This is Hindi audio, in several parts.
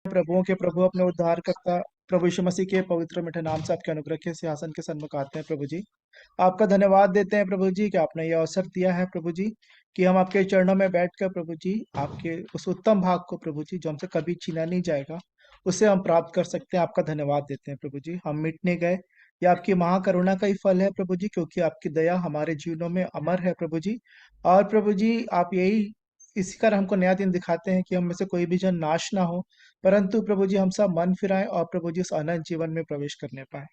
प्रभुओं के प्रभु अपने उद्धारकर्ता प्रभु यीशु मसीह के पवित्र मीठे नाम से आपके अनुग्रह के सिंहासन के सन्मुख आते हैं प्रभु जी। आपका धन्यवाद देते हैं प्रभु जी कि आपने यह अवसर दिया है प्रभु जी कि हम आपके चरणों में बैठकर प्रभु जी आपके उस उत्तम भाग को प्रभु जी जो हमसे कभी छीना नहीं जाएगा उसे हम प्राप्त कर सकते हैं। आपका धन्यवाद देते हैं प्रभु जी। हम मिटने गए, ये आपकी महाकरुणा का ही फल है प्रभु जी, क्योंकि आपकी दया हमारे जीवनों में अमर है प्रभु जी। और प्रभु जी आप यही इसी कारण हमको नया दिन दिखाते हैं कि हम में से कोई भी जन नाश ना हो, परंतु प्रभु जी हम सब मन फिराएं और प्रभु जी उस अनंत जीवन में प्रवेश करने पाए।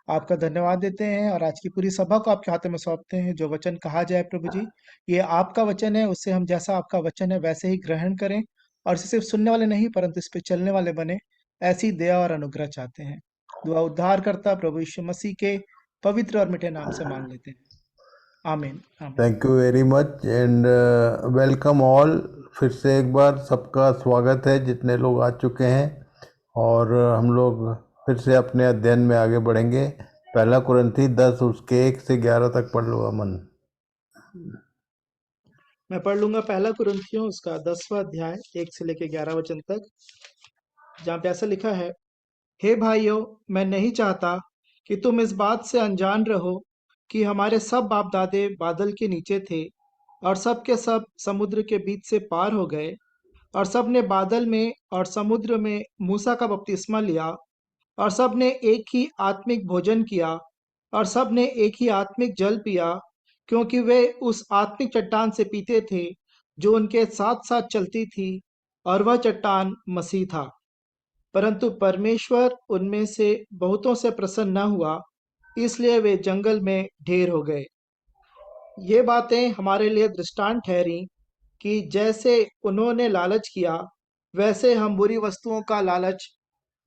आपका धन्यवाद देते हैं और आज की पूरी सभा को आपके हाथों में सौंपते हैं। जो वचन कहा जाए प्रभु जी, ये आपका वचन है, उससे हम जैसा आपका वचन है वैसे ही ग्रहण करें और इसे सिर्फ सुनने वाले नहीं परंतु इस पे चलने वाले बने, ऐसी दया और अनुग्रह चाहते हैं। दुआ उद्धारकर्ता प्रभु यीशु मसीह के पवित्र और मीठे नाम से मांग लेते हैं, आमीन आमीन। Thank you very much and welcome all. फिर से एक बार सबका स्वागत है जितने लोग आ चुके हैं, और हम लोग फिर से अपने अध्ययन में आगे बढ़ेंगे। पहला कुरिन्थी 10 उसके 1 से 11 तक पढ़ लो अमन। मैं पढ़ लूंगा पहला कुरिन्थियों उसका 10वां अध्याय 1 से लेकर 11 वचन तक, जहाँ पे ऐसा लिखा है, हे भाइयों, मैं नहीं चाहता कि तुम इस बात से अनजान रहो कि हमारे सब बाप दादे बादल के नीचे थे और सब के सब समुद्र के बीच से पार हो गए, और सब ने बादल में और समुद्र में मूसा का बपतिस्मा लिया, और सब ने एक ही आत्मिक भोजन किया, और सब ने एक ही आत्मिक जल पिया, क्योंकि वे उस आत्मिक चट्टान से पीते थे जो उनके साथ साथ चलती थी, और वह चट्टान मसीह था। परंतु परमेश्वर उनमें से बहुतों से प्रसन्न न हुआ, इसलिए वे जंगल में ढेर हो गए। ये बातें हमारे लिए दृष्टांत ठहरी कि जैसे उन्होंने लालच किया वैसे हम बुरी वस्तुओं का लालच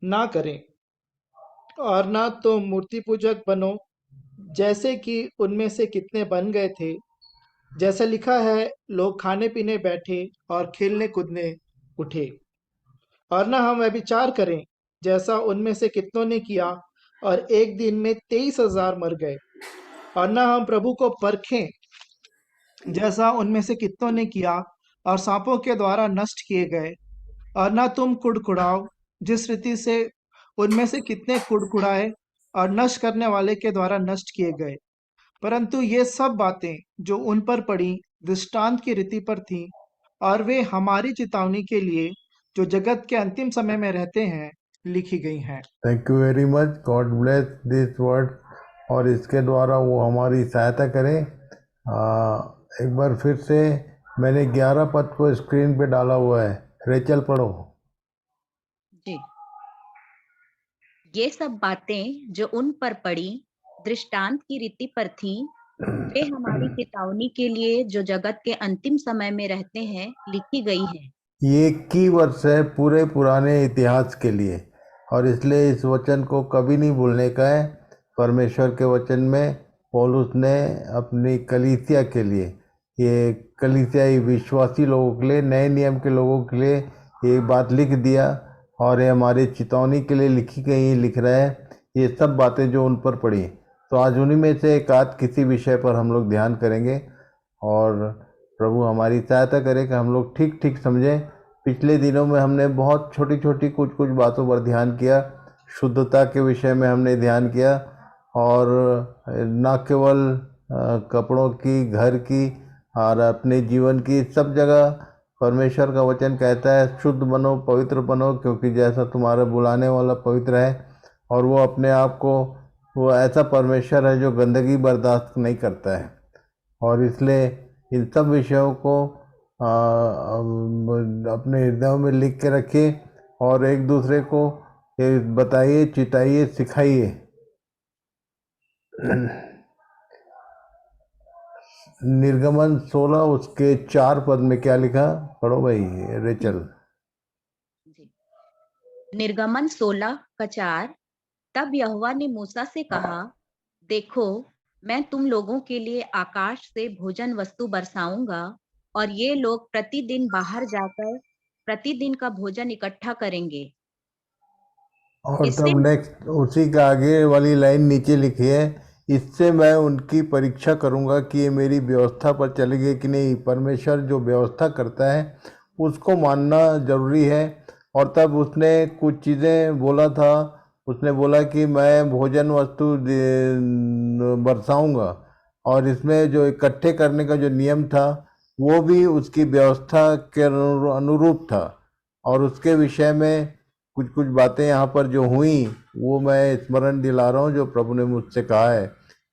ना करें, और ना तो मूर्ति पूजक बनो जैसे कि उनमें से कितने बन गए थे। जैसा लिखा है, लोग खाने पीने बैठे और खेलने कूदने उठे। और ना हम व्यभिचार करें जैसा उनमें से कितनों ने किया, और एक दिन में 23,000 मर गए। और ना हम प्रभु को परखें जैसा उनमें से कितनों ने किया, और सांपों के द्वारा नष्ट किए गए। और ना तुम कुड़कुड़ाओ जिस रीति से उनमें से कितने कुड़कुड़ाए और नष्ट करने वाले के द्वारा नष्ट किए गए। परंतु ये सब बातें जो उन पर पड़ी दृष्टांत की रीति पर थीं, और वे हमारी चेतावनी के लिए जो जगत के अंतिम समय में रहते हैं लिखी गई हैं। Thank you very much, God bless this word, और इसके द्वारा वो हमारी सहायता करें। एक बार फिर से मैंने 11 पद को स्क्रीन पे डाला हुआ है, रेचल पढ़ो। जी, ये सब बातें जो उन पर पड़ी दृष्टांत की रीति पर थी, वे हमारी चेतावनी के लिए जो जगत के अंतिम समय में रहते हैं लिखी गई है। ये की वर्ष है पूरे पुराने इतिहास के लिए, और इसलिए इस वचन को कभी नहीं भूलने का है। परमेश्वर के वचन में पौलुस ने अपनी कलीसिया के लिए, ये कलीसियाई विश्वासी लोगों के लिए, नए नियम के लोगों के लिए ये बात लिख दिया, और ये हमारी चेतावनी के लिए लिखी गई लिख रहा है ये सब बातें जो उन पर पड़ी। तो आज उन्हीं में से एक आध किसी विषय पर हम लोग ध्यान करेंगे, और प्रभु हमारी सहायता करे कि हम लोग ठीक ठीक समझें। पिछले दिनों में हमने बहुत छोटी छोटी कुछ कुछ बातों पर ध्यान किया। शुद्धता के विषय में हमने ध्यान किया, और न केवल कपड़ों की, घर की और अपने जीवन की, सब जगह परमेश्वर का वचन कहता है शुद्ध बनो, पवित्र बनो, क्योंकि जैसा तुम्हारा बुलाने वाला पवित्र है। और वो अपने आप को, वो ऐसा परमेश्वर है जो गंदगी बर्दाश्त नहीं करता है। और इसलिए इन सब विषयों को अपने हृदयों में लिख के रखिए, और एक दूसरे को बताइए, चिताइए, सिखाइए। निर्गमन 16 उसके 4 पद में क्या लिखा, पढ़ो भाई रेचल। जी, निर्गमन 16 का 4, तब यहोवा ने मूसा से कहा, देखो, मैं तुम लोगों के लिए आकाश से भोजन वस्तु बरसाऊंगा, और ये लोग प्रतिदिन बाहर जाकर प्रतिदिन का भोजन इकट्ठा करेंगे। और इससे तब नेक्स्ट उसी का आगे वाली लाइन नीचे लिखी है, इससे मैं उनकी परीक्षा करूंगा कि ये मेरी व्यवस्था पर चलेंगे कि नहीं। परमेश्वर जो व्यवस्था करता है उसको मानना जरूरी है, और तब उसने कुछ चीज़ें बोला था। उसने बोला कि मैं भोजन वस्तु बरसाऊंगा, और इसमें जो इकट्ठे करने का जो नियम था वो भी उसकी व्यवस्था के अनुरूप था। और उसके विषय में कुछ कुछ बातें यहाँ पर जो हुई वो मैं स्मरण दिला रहा हूँ, जो प्रभु ने मुझसे कहा है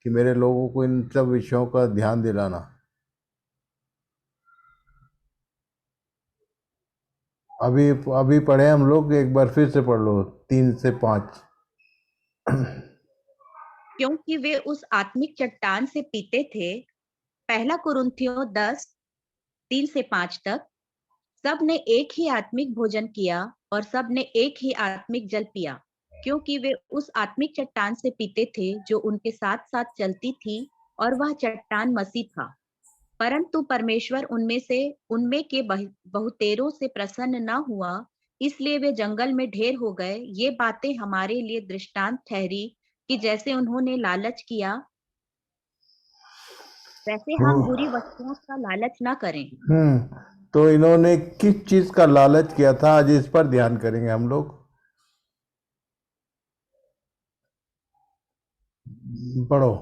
कि मेरे लोगों को इन सब विषयों का ध्यान दिलाना। अभी अभी पढ़े हम लोग, एक बार फिर से पढ़ लो 3 से 5। क्योंकि वे उस आत्मिक चट्टान से पीते थे। पहला कुरिन्थियों 10 3 से 5 तक। सब ने एक ही आत्मिक भोजन किया और सब ने एक ही आत्मिक जल पिया, क्योंकि वे उस आत्मिक चट्टान से पीते थे जो उनके साथ साथ चलती थी, और वह चट्टान मसीह था। परंतु परमेश्वर उनमें के बहुतेरों से प्रसन्न न हुआ, इसलिए वे जंगल में ढेर हो गए। ये बातें हमारे लिए दृष्टांत ठहरी कि जैसे उन्होंने लालच किया, वैसे हम बुरी वस्तुओं का लालच न करें। तो इन्होंने किस चीज का लालच किया था, आज इस पर ध्यान करेंगे हम लोग। पढ़ो।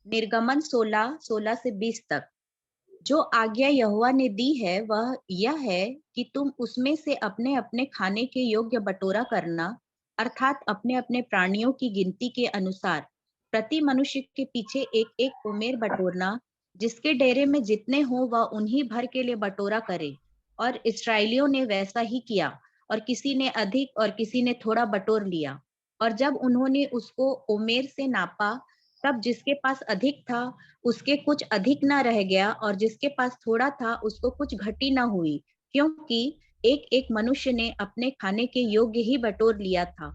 निर्गमन 16 से 20 तक। जो आज्ञा यहोवा ने दी है वह यह है कि तुम उसमें से अपने अपने खाने के योग्य बटोरा करना, अर्थात अपने अपने प्राणियों की गिनती के अनुसार प्रति मनुष्य के पीछे एक एक उमेर बटोरना। जिसके डेरे में जितने हो वह उन्हीं भर के लिए बटोरा करे। और इस्राएलियों ने वैसा ही किया, और किसी ने अधिक और किसी ने थोड़ा बटोर लिया। और जब उन्होंने उसको उमेर से नापा, तब जिसके पास अधिक था उसके कुछ अधिक ना रह गया, और जिसके पास थोड़ा था उसको कुछ घटी ना हुई, क्योंकि एक एक मनुष्य ने अपने खाने के योग्य ही बटोर लिया था।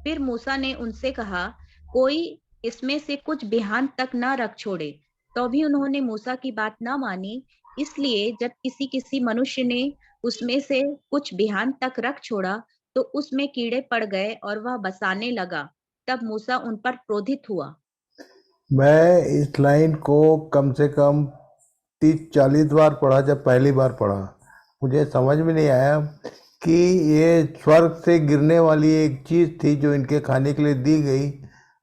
फिर मूसा ने उनसे कहा, कोई इसमें से कुछ बिहान तक ना रख छोड़े। तो भी उन्होंने मूसा की बात ना मानी। इसलिए जब किसी किसी मनुष्य ने उसमें से कुछ बिहान तक रख छोड़ा, तो उसमें कीड़े पड़ गए और वह बसाने लगा। तब मूसा उन पर क्रोधित हुआ। मैं इस लाइन को कम से कम 30-40 बार पढ़ा। जब पहली बार पढ़ा मुझे समझ में नहीं आया कि ये स्वर्ग से गिरने वाली एक चीज़ थी जो इनके खाने के लिए दी गई,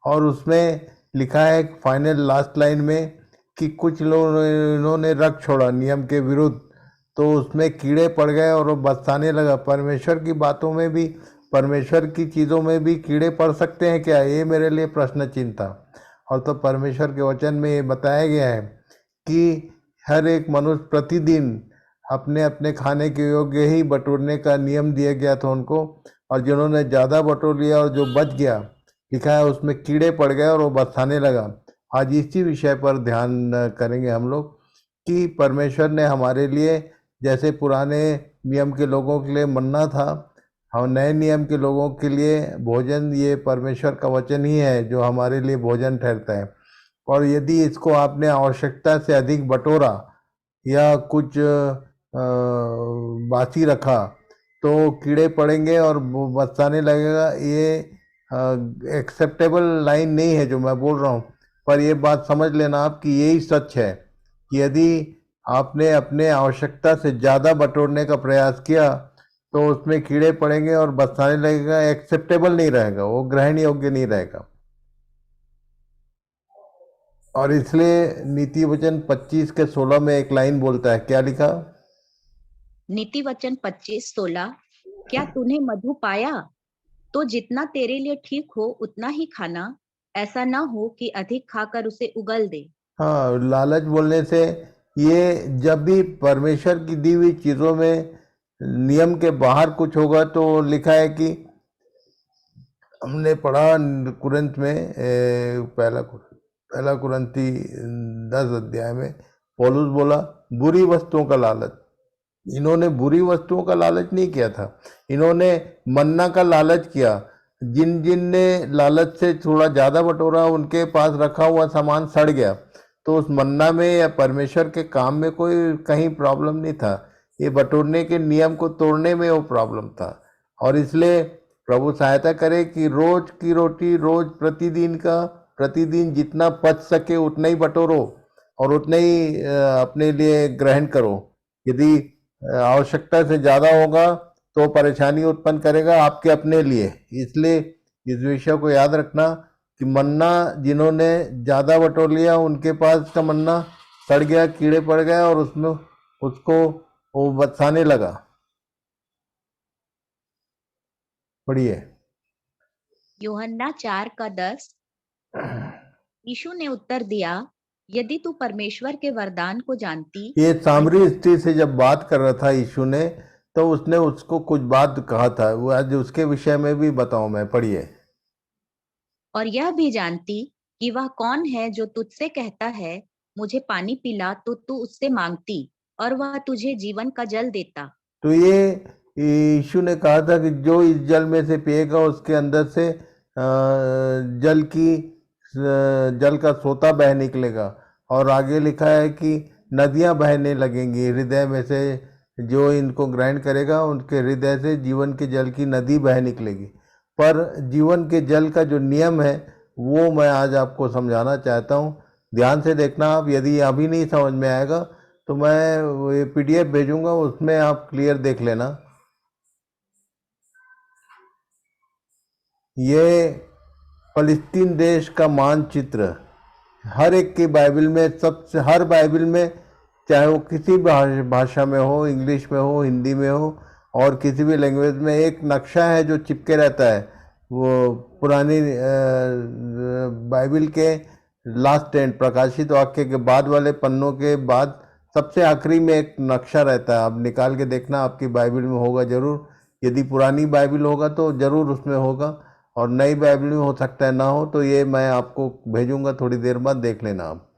और उसमें लिखा है फाइनल लास्ट लाइन में कि कुछ लोग इन्होंने रख छोड़ा नियम के विरुद्ध, तो उसमें कीड़े पड़ गए और वो बरसाने लगा। परमेश्वर की बातों में भी, परमेश्वर की चीज़ों में भी कीड़े पड़ सकते हैं क्या, ये मेरे लिए प्रश्न चिन्ह था। और तो परमेश्वर के वचन में ये बताया गया है कि हर एक मनुष्य प्रतिदिन अपने अपने खाने के योग्य ही बटोरने का नियम दिया गया था उनको, और जिन्होंने ज़्यादा बटोर लिया और जो बच गया, लिखा है उसमें कीड़े पड़ गए और वो बरसाने लगा। आज इसी विषय पर ध्यान करेंगे हम लोग कि परमेश्वर ने हमारे लिए, जैसे पुराने नियम के लोगों के लिए मन्ना था, हम नए नियम के लोगों के लिए भोजन, ये परमेश्वर का वचन ही है जो हमारे लिए भोजन ठहरता है। और यदि इसको आपने आवश्यकता से अधिक बटोरा या कुछ बासी रखा तो कीड़े पड़ेंगे और बरसाने लगेगा। ये एक्सेप्टेबल लाइन नहीं है जो मैं बोल रहा हूँ, पर ये बात समझ लेना आप कि यही सच है कि यदि आपने अपने आवश्यकता से ज़्यादा बटोरने का प्रयास किया तो उसमें कीड़े पड़ेंगे और बरसाने लगेगा। एक्सेप्टेबल नहीं रहेगा, वो ग्रहण योग्य नहीं रहेगा। और इसलिए नीति वचन 25 के 16 में एक लाइन बोलता है, क्या लिखा? नीति वचन 25:16। क्या तूने मधु पाया? तो जितना तेरे लिए ठीक हो उतना ही खाना, ऐसा ना हो कि अधिक खाकर उसे उगल दे। हाँ, लालच बोलने से, ये जब भी परमेश्वर की दी हुई चीज़ों में नियम के बाहर कुछ होगा तो लिखा है कि हमने पढ़ा कुरिन्थ में पहला कुरिन्थी 10 अध्याय में पौलुस बोला बुरी वस्तुओं का लालच। इन्होंने बुरी वस्तुओं का लालच नहीं किया था, इन्होंने मन्ना का लालच किया। जिन जिन ने लालच से थोड़ा ज़्यादा बटोरा उनके पास रखा हुआ सामान सड़ गया, तो उस मन्ना में या परमेश्वर के काम में कोई कहीं प्रॉब्लम नहीं था, ये बटोरने के नियम को तोड़ने में वो प्रॉब्लम था। और इसलिए प्रभु सहायता करे कि रोज की रोटी रोज प्रतिदिन जितना पच सके उतना ही बटोरो और उतना ही अपने लिए ग्रहण करो। यदि आवश्यकता से ज़्यादा होगा तो परेशानी उत्पन्न करेगा आपके अपने लिए। इसलिए इस विषय को याद रखना कि मन्ना जिन्होंने ज़्यादा बटोर लिया उनके पास का मन्ना सड़ गया, कीड़े पड़ गए और उसमें उसको वो बरसाने लगा। पढ़िए। यूहन्ना 4:10। यीशु ने उत्तर दिया, यदि तू परमेश्वर के वरदान को जानती ये और सामरी स्त्री से जब बात कर रहा था यीशु ने, तो उसने उसको कुछ बात कहा था, वो आज उसके विषय में भी बताऊं मैं। पढ़िए। और यह भी जानती कि वह कौन है जो तुझसे कहता है, मुझे पानी पिला, तो तू उससे मांगती और वह तुझे जीवन का जल देता। तो ये यीशु ने कहा था कि जो इस जल में से पिएगा उसके अंदर से जल का सोता बह निकलेगा। और आगे लिखा है कि नदियां बहने लगेंगी हृदय में से, जो इनको ग्रहण करेगा उनके हृदय से जीवन के जल की नदी बह निकलेगी। पर जीवन के जल का जो नियम है वो मैं आज आपको समझाना चाहता हूँ। ध्यान से देखना आप, यदि अभी नहीं समझ में आएगा तो मैं वो PDF भेजूंगा, उसमें आप क्लियर देख लेना। ये फलस्तीन देश का मानचित्र हर एक की बाइबल में, सबसे हर बाइबल में, चाहे वो किसी भाषा में हो, इंग्लिश में हो, हिंदी में हो और किसी भी लैंग्वेज में, एक नक्शा है जो चिपके रहता है। वो पुरानी बाइबल के लास्ट एंड प्रकाशित वाक्य के बाद वाले पन्नों के बाद सबसे आखिरी में एक नक्शा रहता है। आप निकाल के देखना, आपकी बाइबल में होगा जरूर। यदि पुरानी बाइबल होगा तो जरूर उसमें होगा, और नई बाइबल में हो सकता है ना हो। तो ये मैं आपको भेजूंगा, थोड़ी देर बाद देख लेना आप।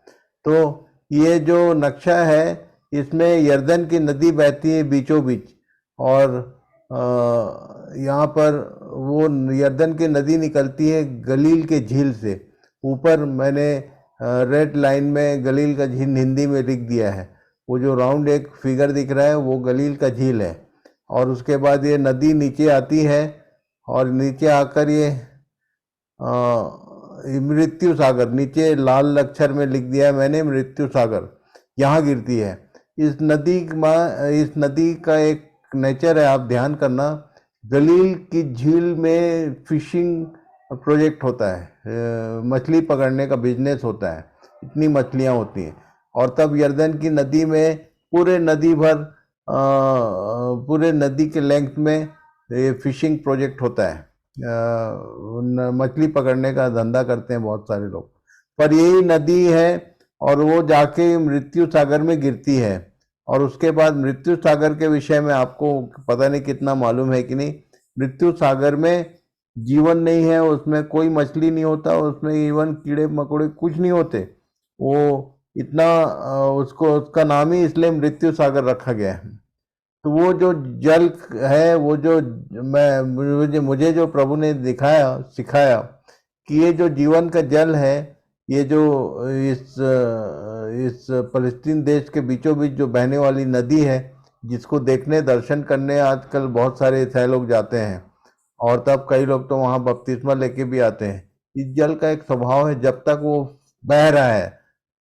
तो ये जो नक्शा है इसमें यर्दन की नदी बहती है बीचों बीच, और यहाँ पर वो यर्दन की नदी निकलती है गलील के झील से। ऊपर मैंने रेड लाइन में गलील का झील हिंदी में लिख दिया है। वो जो राउंड एक फिगर दिख रहा है वो गलील का झील है। और उसके बाद ये नदी नीचे आती है, और नीचे आकर ये मृत्यु सागर, नीचे लाल अक्षर में लिख दिया है मैंने, मृत्यु सागर यहाँ गिरती है। इस नदी का एक नेचर है, आप ध्यान करना। गलील की झील में फिशिंग प्रोजेक्ट होता है, मछली पकड़ने का बिजनेस होता है, इतनी मछलियाँ होती हैं। और तब यर्दन की नदी में पूरे नदी के लेंथ में ये फिशिंग प्रोजेक्ट होता है। मछली पकड़ने का धंधा करते हैं बहुत सारे लोग। पर यही नदी है और वो जाके मृत्यु सागर में गिरती है। और उसके बाद मृत्यु सागर के विषय में आपको पता नहीं कितना मालूम है कि नहीं। मृत्यु सागर में जीवन नहीं है, उसमें कोई मछली नहीं होता, उसमें इवन कीड़े मकोड़े कुछ नहीं होते। वो इतना उसका नाम ही इसलिए मृत्यु सागर रखा गया है। तो वो जो जल है, वो जो मुझे जो प्रभु ने दिखाया, सिखाया कि ये जो जीवन का जल है, ये जो इस फलस्तीन देश के बीचों बीच जो बहने वाली नदी है, जिसको देखने दर्शन करने आजकल बहुत सारे ईसाई लोग जाते हैं, और तब कई लोग तो वहाँ बपतिस्मा लेके भी आते हैं। इस जल का एक स्वभाव है, जब तक वो बह रहा है,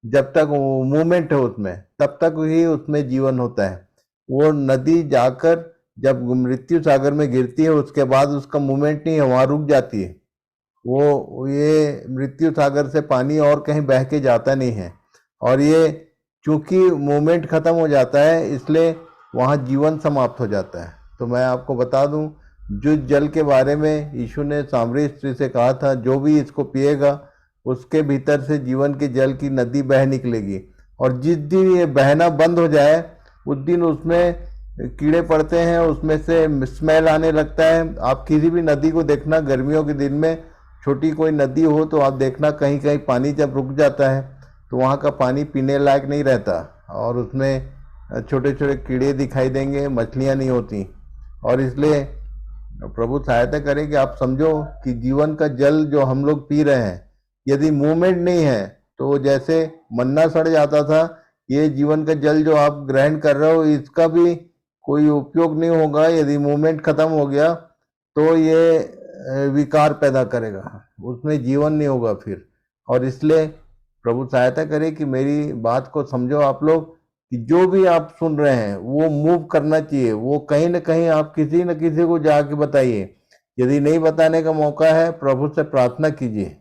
जब तक वो मूवमेंट है उसमें, तब तक ही उसमें जीवन होता है। वो नदी जाकर जब मृत्यु सागर में गिरती है उसके बाद उसका मूवमेंट नहीं है, वहाँ रुक जाती है। वो ये मृत्यु सागर से पानी और कहीं बह के जाता नहीं है, और ये चूंकि मूवमेंट खत्म हो जाता है इसलिए वहाँ जीवन समाप्त हो जाता है। तो मैं आपको बता दूं, जो जल के बारे में यीशु ने सामरी स्त्री से कहा था, जो भी इसको पिएगा उसके भीतर से जीवन के जल की नदी बह निकलेगी। और जिस दिन ये बहना बंद हो जाए उस दिन उसमें कीड़े पड़ते हैं, उसमें से स्मेल आने लगता है। आप किसी भी नदी को देखना, गर्मियों के दिन में छोटी कोई नदी हो तो आप देखना कहीं कहीं पानी जब रुक जाता है तो वहाँ का पानी पीने लायक नहीं रहता, और उसमें छोटे छोटे कीड़े दिखाई देंगे, मछलियाँ नहीं होती। और इसलिए प्रभु सहायता करे कि आप समझो कि जीवन का जल जो हम लोग पी रहे हैं, यदि मूवमेंट नहीं है तो जैसे मन्ना सड़ जाता था, ये जीवन का जल जो आप ग्रहण कर रहे हो इसका भी कोई उपयोग नहीं होगा। यदि मूवमेंट खत्म हो गया तो ये विकार पैदा करेगा, उसमें जीवन नहीं होगा फिर। और इसलिए प्रभु सहायता करे कि मेरी बात को समझो आप लोग, कि जो भी आप सुन रहे हैं वो मूव करना चाहिए, वो कहीं ना कहीं आप किसी न किसी को जाके बताइए। यदि नहीं बताने का मौका है, प्रभु से प्रार्थना कीजिए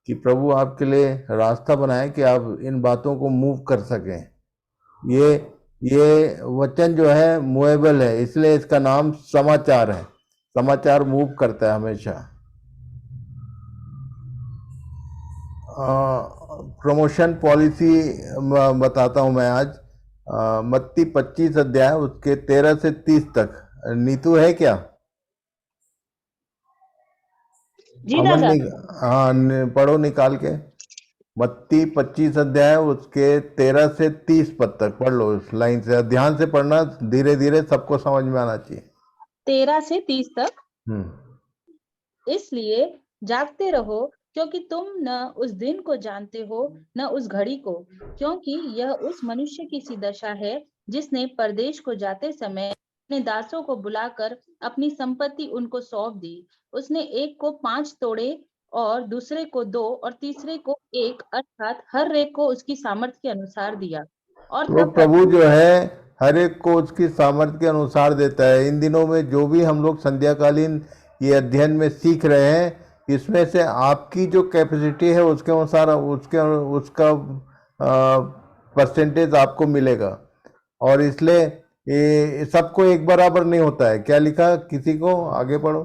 कि प्रभु आपके लिए रास्ता बनाए कि आप इन बातों को मूव कर सकें। ये ये वचन जो है मूवेबल है, इसलिए इसका नाम समाचार है। समाचार मूव करता है हमेशा। प्रमोशन पॉलिसी बताता हूं मैं आज। मत्ती 25 अध्याय उसके 13 से 30 तक। नीतू है क्या? जी अमन दादा। हाँ, पढ़ो निकाल के। मत्ती 25 अध्याय उसके 13 से 30 पद तक पढ़ लो इस लाइन से। ध्यान से पढ़ना, धीरे धीरे सबको समझ में आना चाहिए। 13 से 30 तक। हम्म। इसलिए जागते रहो, क्योंकि तुम न उस दिन को जानते हो न उस घड़ी को, क्योंकि यह उस मनुष्य की सी दशा है जिसने परदेश को जाते समय अपने दासों को बुलाकर अपनी संपत्ति उनको सौंप दी। उसने एक को 5 तोड़े और दूसरे को 2 और तीसरे को 1, अर्थात हर एक को उसकी सामर्थ्य के अनुसार दिया। और तो तब प्रभु जो है हर एक को उसकी सामर्थ्य के अनुसार देता है। इन दिनों में जो भी हम लोग संध्याकालीन ये अध्ययन में सीख रहे हैं, इसमें से आपकी जो कैपेसिटी है उसके अनुसार उसका परसेंटेज आपको मिलेगा। और इसलिए ये सबको एक बराबर नहीं होता है। क्या लिखा, किसी को आगे पढ़ो।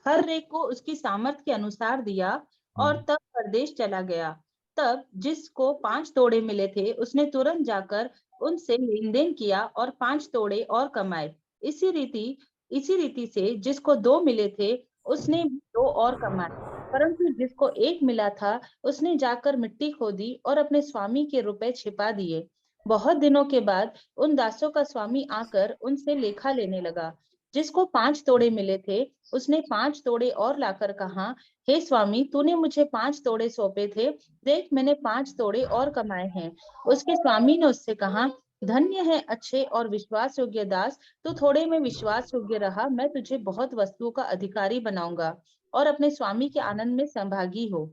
हर एक को उसकी सामर्थ्य के अनुसार दिया और तब परदेश चला गया। तब जिसको 5 तोड़े मिले थे उसने तुरंत जाकर उनसे लेन देन किया और 5 तोड़े और कमाए। इसी रीति से जिसको 2 मिले थे उसने भी 2 और कमाए। परंतु जिसको 1 मिला था उसने जाकर मिट्टी खोदी और अपने स्वामी के रुपए छिपा दिए। बहुत दिनों के बाद उन दासों का स्वामी आकर उनसे लेखा लेने लगा। जिसको 5 तोड़े मिले थे उसने 5 तोड़े और लाकर कहा, हे स्वामी, तूने मुझे 5 तोड़े सौंपे थे, देख मैंने 5 तोड़े और कमाए हैं। उसके स्वामी ने उससे कहा, धन्य है अच्छे और विश्वास योग्य दास, तू थोड़े में विश्वास योग्य रहा, मैं तुझे बहुत वस्तुओं का अधिकारी बनाऊंगा, और अपने स्वामी के आनंद में सहभागी हो।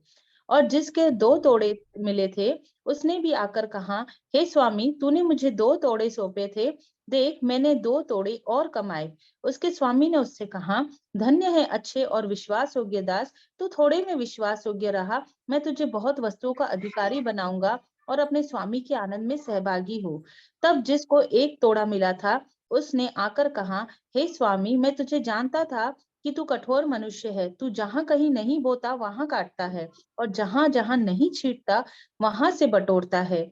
और जिसके 2 तोड़े मिले थे उसने भी आकर कहा, हे स्वामी, तूने मुझे 2 तोड़े सौंपे थे, देख मैंने 2 तोड़े और कमाए। उसके स्वामी ने उससे कहा, धन्य है अच्छे और विश्वास योग्य दास, तू थोड़े में विश्वास योग्य रहा, मैं तुझे बहुत वस्तुओं का अधिकारी बनाऊंगा, और अपने स्वामी के आनंद में सहभागी हो। तब जिसको 1 तोड़ा मिला था उसने आकर कहा, हे स्वामी, मैं तुझे जानता था कि तू कठोर मनुष्य है, तू जहां कहीं नहीं बोता वहां काटता है, और जहां जहां नहीं छींटता वहां से बटोरता है।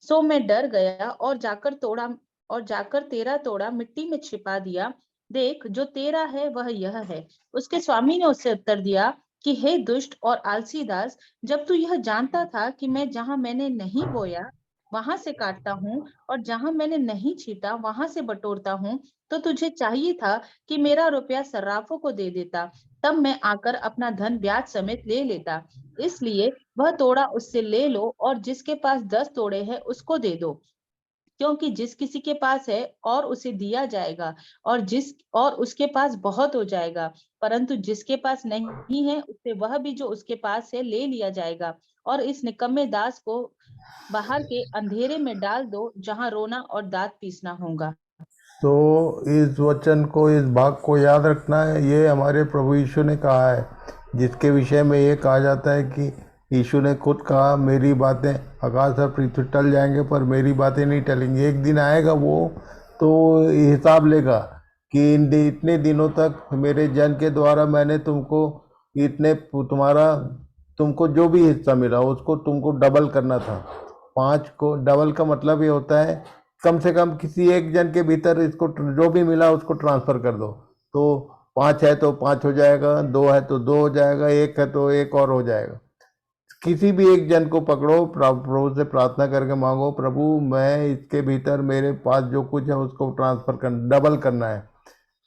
सो मैं डर गया और जाकर तेरा तोड़ा मिट्टी में छिपा दिया। देख जो तेरा है वह यह है। उसके स्वामी ने उससे उत्तर दिया कि हे दुष्ट और आलसी दास, जब तू यह जानता था कि मैं जहां मैंने नहीं बोया वहां से काटता हूँ और जहां मैंने नहीं छीटा वहां से बटोरता हूँ, तो तुझे चाहिए था कि मेरा रुपया सर्राफों को दे देता, तब मैं आकर अपना धन ब्याज समेत ले लेता। इसलिए वह तोड़ा उससे ले लो, और जिसके पास 10 तोड़े हैं उसको दे दो, क्योंकि जिस किसी के पास है और उसे दिया जाएगा, और उसके पास बहुत हो जाएगा, परंतु जिसके पास नहीं है उससे वह भी जो उसके पास है ले लिया जाएगा। और इस निकम्मे दास को बाहर के अंधेरे में डाल दो, जहां रोना और दांत पीसना होगा। तो इस वचन को, इस भाग को याद रखना है। ये हमारे प्रभु यीशु ने कहा है, जिसके विषय में ये कहा जाता है कि यीशु ने खुद कहा, मेरी बातें आकाश और पृथ्वी टल जाएंगे पर मेरी बातें नहीं टलेंगी। एक दिन आएगा वो तो हिसाब लेगा कि इतने दिनों तक मेरे जन के द्वारा मैंने तुमको जो भी हिस्सा मिला उसको तुमको डबल करना था। 5 को डबल का मतलब ये होता है कम से कम किसी एक जन के भीतर इसको जो भी मिला उसको ट्रांसफर कर दो। तो 5 है तो 5 हो जाएगा, 2 है तो 2 हो जाएगा, 1 है तो 1 और हो जाएगा। किसी भी एक जन को पकड़ो, प्रभु से प्रार्थना करके मांगो, प्रभु मैं इसके भीतर मेरे पास जो कुछ है उसको ट्रांसफर करना, डबल करना है।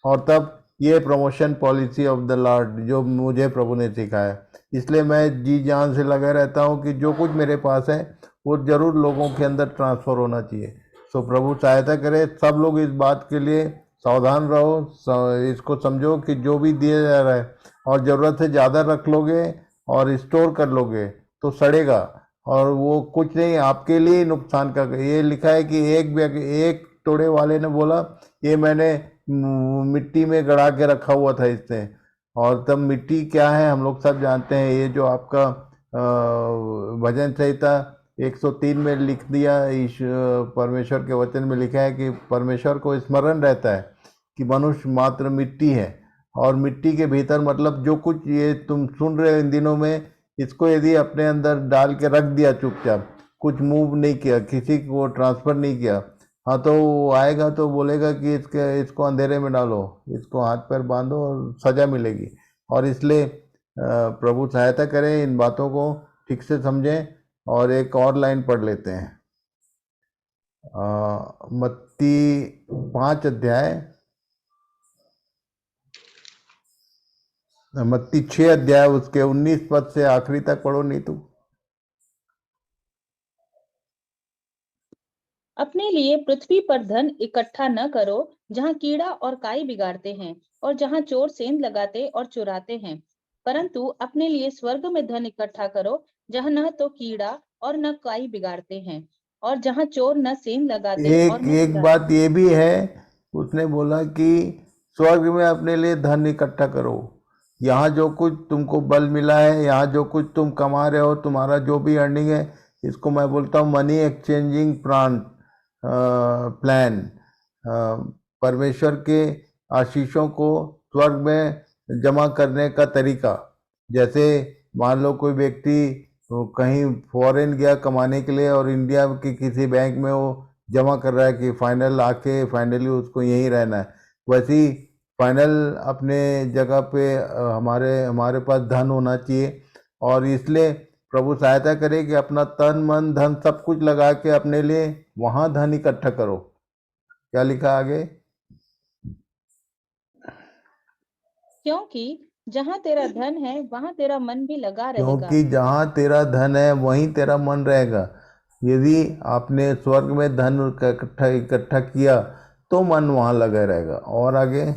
और तब ये promotion policy of the Lord जो मुझे प्रभु ने सिखाया, इसलिए मैं जी जान से लगा रहता हूँ कि जो कुछ मेरे पास है वो जरूर लोगों के अंदर ट्रांसफर होना चाहिए। सो प्रभु सहायता करे, सब लोग इस बात के लिए सावधान रहो, इसको समझो कि जो भी दिया जा रहा है और ज़रूरत से ज़्यादा रख लोगे और स्टोर कर लोगे तो सड़ेगा, और वो कुछ नहीं, आपके लिए ही नुकसान का। ये लिखा है कि एक टोड़े वाले ने बोला ये मैंने मिट्टी में गड़ा के रखा हुआ था इसने। और तब मिट्टी क्या है हम लोग सब जानते हैं। ये जो आपका भजन संहिता 103 में लिख दिया, परमेश्वर के वचन में लिखा है कि परमेश्वर को स्मरण रहता है कि मनुष्य मात्र मिट्टी है। और मिट्टी के भीतर मतलब जो कुछ ये तुम सुन रहे हो इन दिनों में, इसको यदि अपने अंदर डाल के रख दिया चुपचाप, कुछ मूव नहीं किया, किसी को ट्रांसफ़र नहीं किया, हाँ तो वो आएगा तो बोलेगा कि इसको अंधेरे में डालो, इसको हाथ पैर बांधो और सज़ा मिलेगी। और इसलिए प्रभु सहायता करें, इन बातों को ठीक से समझें। और एक और लाइन पढ़ लेते हैं, मत्ती 5 अध्याय, मत्ती 6 अध्याय उसके 19 पद से आखिरी तक पढ़ो नीतू। अपने लिए पृथ्वी पर धन इकट्ठा न करो, जहाँ कीड़ा और काई बिगाड़ते हैं और जहाँ चोर सेंध लगाते और चुराते हैं, परंतु अपने लिए स्वर्ग में धन इकट्ठा करो, जहाँ न तो कीड़ा और न काई बिगाड़ते हैं और जहाँ चोर न सेंध लगाते और एक न एक चुराते। बात ये भी है, उसने बोला कि स्वर्ग में अपने लिए धन इकट्ठा करो। यहाँ जो कुछ तुमको बल मिला है, यहाँ जो कुछ तुम कमा रहे हो, तुम्हारा जो भी अर्निंग है, इसको मैं बोलता हूँ मनी एक्सचेंजिंग प्लान। परमेश्वर के आशीषों को स्वर्ग में जमा करने का तरीका। जैसे मान लो कोई व्यक्ति कहीं फॉरेन गया कमाने के लिए और इंडिया के किसी बैंक में वो जमा कर रहा है कि फाइनल आके फाइनली उसको यहीं रहना है, वैसे ही फाइनल अपने जगह पे हमारे पास धन होना चाहिए। और इसलिए प्रभु सहायता करे कि अपना तन मन धन सब कुछ लगा के अपने लिए वहाँ धन इकट्ठा करो। क्या लिखा आगे? क्योंकि जहाँ तेरा धन है वहाँ तेरा मन भी लगा रहेगा। क्योंकि जहाँ तेरा धन है वहीं तेरा मन रहेगा। यदि आपने स्वर्ग में धन इकट्ठा किया तो मन वहाँ लगा रहेगा। और आगे,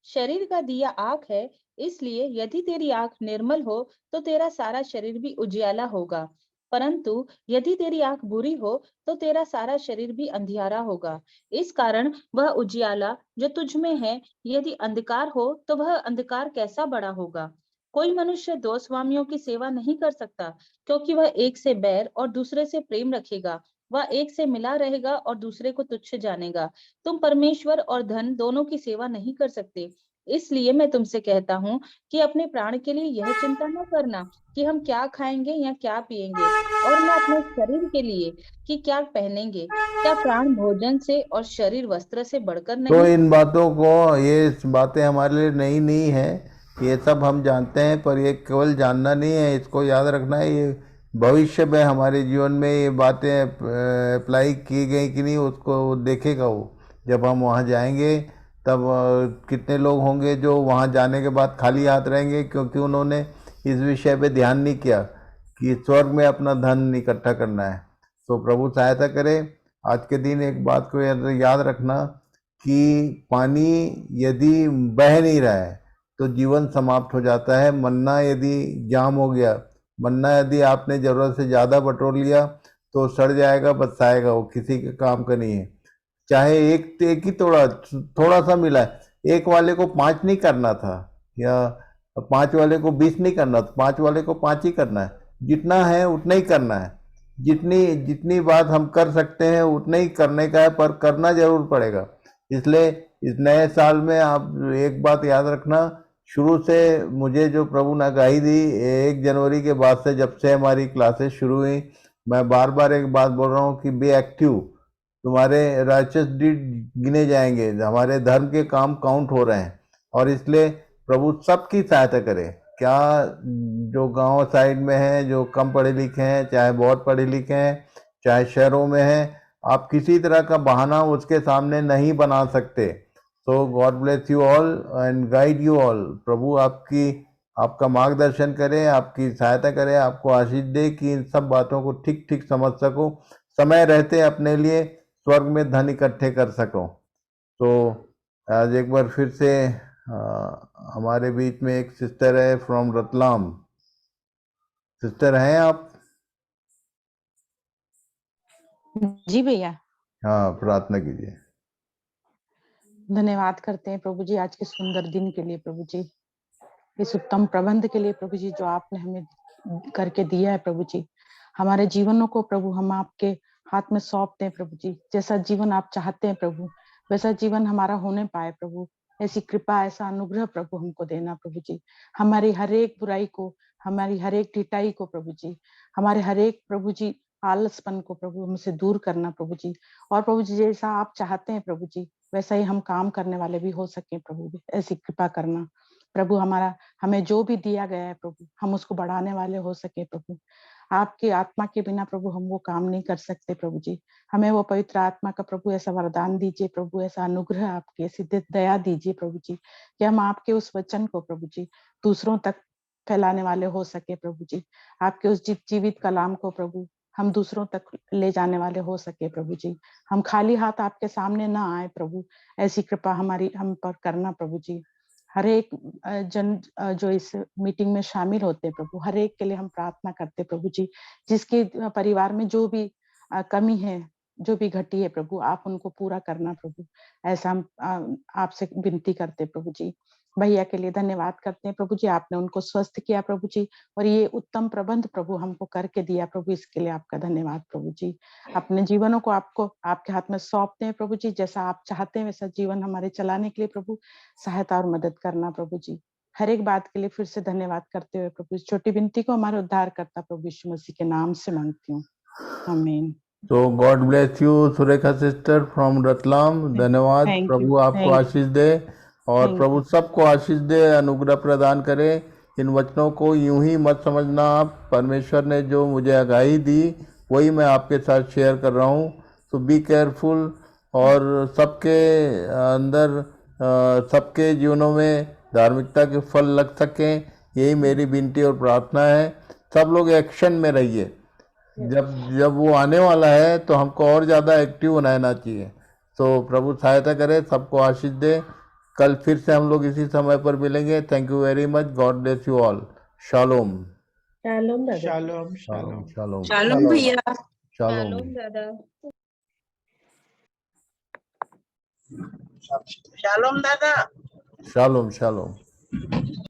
शरीर का दिया आँख है, इसलिए यदि तेरी आँख निर्मल हो तो तेरा सारा शरीर भी उजियाला होगा, परंतु यदि तेरी आँख बुरी हो तो तेरा सारा शरीर भी अंधियारा होगा। इस कारण वह उजियाला जो तुझ में है यदि अंधकार हो तो वह अंधकार कैसा बड़ा होगा। कोई मनुष्य दो स्वामियों की सेवा नहीं कर सकता, क्योंकि वह एक से बैर और दूसरे से प्रेम रखेगा, वह एक से मिला रहेगा और दूसरे को तुच्छ जानेगा। तुम परमेश्वर और धन दोनों की सेवा नहीं कर सकते। इसलिए मैं तुमसे कहता हूँ कि अपने प्राण के लिए यह चिंता न करना कि हम क्या खाएंगे या क्या पिएंगे, और न अपने शरीर के लिए कि क्या पहनेंगे। क्या प्राण भोजन से और शरीर वस्त्र से बढ़कर तो नहीं। इन बातों को, ये बातें हमारे लिए नई नहीं है, ये सब हम जानते हैं, पर ये केवल जानना नहीं है, इसको याद रखना है। ये भविष्य में हमारे जीवन में ये बातें अप्लाई की गई कि नहीं, उसको देखेगा वो। जब हम वहाँ जाएंगे तब कितने लोग होंगे जो वहाँ जाने के बाद खाली हाथ रहेंगे, क्योंकि उन्होंने इस विषय पे ध्यान नहीं किया कि स्वर्ग में अपना धन इकट्ठा करना है। तो प्रभु सहायता करे। आज के दिन एक बात को याद रखना कि पानी यदि बह नहीं रहा है तो जीवन समाप्त हो जाता है। मन्ना यदि जाम हो गया, मन्ना यदि आपने ज़रूरत से ज़्यादा बटोर लिया तो सड़ जाएगा, बरसाएगा, वो किसी के काम का नहीं है। चाहे एक ही थोड़ा सा मिला है, एक वाले को 5 नहीं करना था, या 5 वाले को 20 नहीं करना था, 5 वाले को 5 ही करना है। जितना है उतना ही करना है। जितनी जितनी बात हम कर सकते हैं उतना ही करने का है, पर करना जरूर पड़ेगा। इसलिए इस नए साल में आप एक बात याद रखना, शुरू से मुझे जो प्रभु ने आगाही दी 1 जनवरी के बाद से, जब से हमारी क्लासेस शुरू हुई, मैं बार बार एक बात बोल रहा हूँ कि बी एक्टिव। तुम्हारे राइचस डीड गिने जाएंगे, हमारे धर्म के काम काउंट हो रहे हैं। और इसलिए प्रभु सबकी सहायता करे। क्या जो गांव साइड में हैं, जो कम पढ़े लिखे हैं, चाहे बहुत पढ़े लिखे हैं, चाहे शहरों में हैं, आप किसी तरह का बहाना उसके सामने नहीं बना सकते। तो God bless you all and guide you all. प्रभु आपका मार्गदर्शन करे, आपकी सहायता करे, आपको आशीष दे कि इन सब बातों को ठीक ठीक समझ सको, समय रहते अपने लिए स्वर्ग में धन इकट्ठे कर सको। तो आज एक बार फिर से हमारे बीच में एक सिस्टर है फ्रॉम रतलाम। सिस्टर हैं आप? जी भैया, हाँ, प्रार्थना कीजिए। धन्यवाद करते हैं प्रभु जी आज के सुंदर दिन के लिए प्रभु जी, इस उत्तम प्रबंध के लिए प्रभु जी जो आपने हमें करके दिया है प्रभु जी। हमारे जीवनों को प्रभु हम आपके हाथ में सौंपते हैं प्रभु जी। जैसा जीवन आप चाहते हैं प्रभु, वैसा जीवन हमारा होने पाए प्रभु। ऐसी कृपा, ऐसा अनुग्रह प्रभु हमको देना प्रभु जी। हमारी हर एक बुराई को, हमारी हर एक ढिठाई को प्रभु जी, हमारे हर एक प्रभु जी आलसपन को प्रभु हमसे दूर करना प्रभु जी। और प्रभु जी जैसा आप चाहते हैं प्रभु जी, वैसा ही हम काम करने वाले भी हो सके प्रभु जी। ऐसी कृपा करना प्रभु। हमें जो भी दिया गया है प्रभु, हम उसको बढ़ाने वाले हो सके प्रभु। आपकी आत्मा के बिना प्रभु हम वो काम नहीं कर सकते प्रभु जी। हमें वो पवित्र आत्मा का प्रभु ऐसा वरदान दीजिए प्रभु, ऐसा अनुग्रह आपकी, ऐसी दया दीजिए प्रभु जी, कि हम आपके उस वचन को प्रभु जी दूसरों तक फैलाने वाले हो सके प्रभु जी। आपके उस जीवित कलाम को प्रभु हम दूसरों तक ले जाने वाले हो सके प्रभु जी। हम खाली हाथ आपके सामने ना आए प्रभु, ऐसी कृपा हमारी हम पर करना प्रभु जी। हर एक जन जो इस मीटिंग में शामिल होते हैं प्रभु, हर एक के लिए हम प्रार्थना करते हैं प्रभु जी। जिसके परिवार में जो भी कमी है, जो भी घटी है प्रभु, आप उनको पूरा करना प्रभु, ऐसा हम आपसे विनती करते हैं प्रभु जी। भैया के लिए धन्यवाद करते हैं प्रभु जी, आपने उनको स्वस्थ किया प्रभु जी, और ये उत्तम प्रबंध प्रभु हमको करके दिया प्रभु, इसके लिए आपका धन्यवाद प्रभु जी। अपने जीवनों को आपको आपके हाथ में सौंपते हैं प्रभु जी। जैसा आप चाहते हैं वैसा जीवन हमारे चलाने के लिए प्रभु सहायता और मदद करना प्रभु जी। हर एक बात के लिए फिर से धन्यवाद करते हुए प्रभु, इस छोटी विनती को हमारे उद्धार करता प्रभु यीशु मसीह के नाम से मांगती हूँ, आमीन। तो God bless you Surekha sister from Ratlam. धन्यवाद। थैंक यू, प्रभु आपको थैंक आशीष दे और थैंक प्रभु सबको आशीष दे, अनुग्रह प्रदान करे। इन वचनों को यूं ही मत समझना आप, परमेश्वर ने जो मुझे आगाही दी वही मैं आपके साथ शेयर कर रहा हूँ। तो बी केयरफुल, और सबके अंदर सबके जीवनों में धार्मिकता के फल लग सकें, यही मेरी विनती और प्रार्थना है। सब लोग एक्शन में रहिए। जब वो आने वाला है तो हमको और ज़्यादा एक्टिव बनाना चाहिए। तो प्रभु सहायता करे, सबको आशीष दे। कल फिर से हम लोग इसी समय पर मिलेंगे। Thank you very much. God bless you all. शालोम शालोम दादा। शालोम शालोम शालोम। शालोम शालोम भैया। शालोम शालोम दादा। शालोम दादा। शालोम शालोम।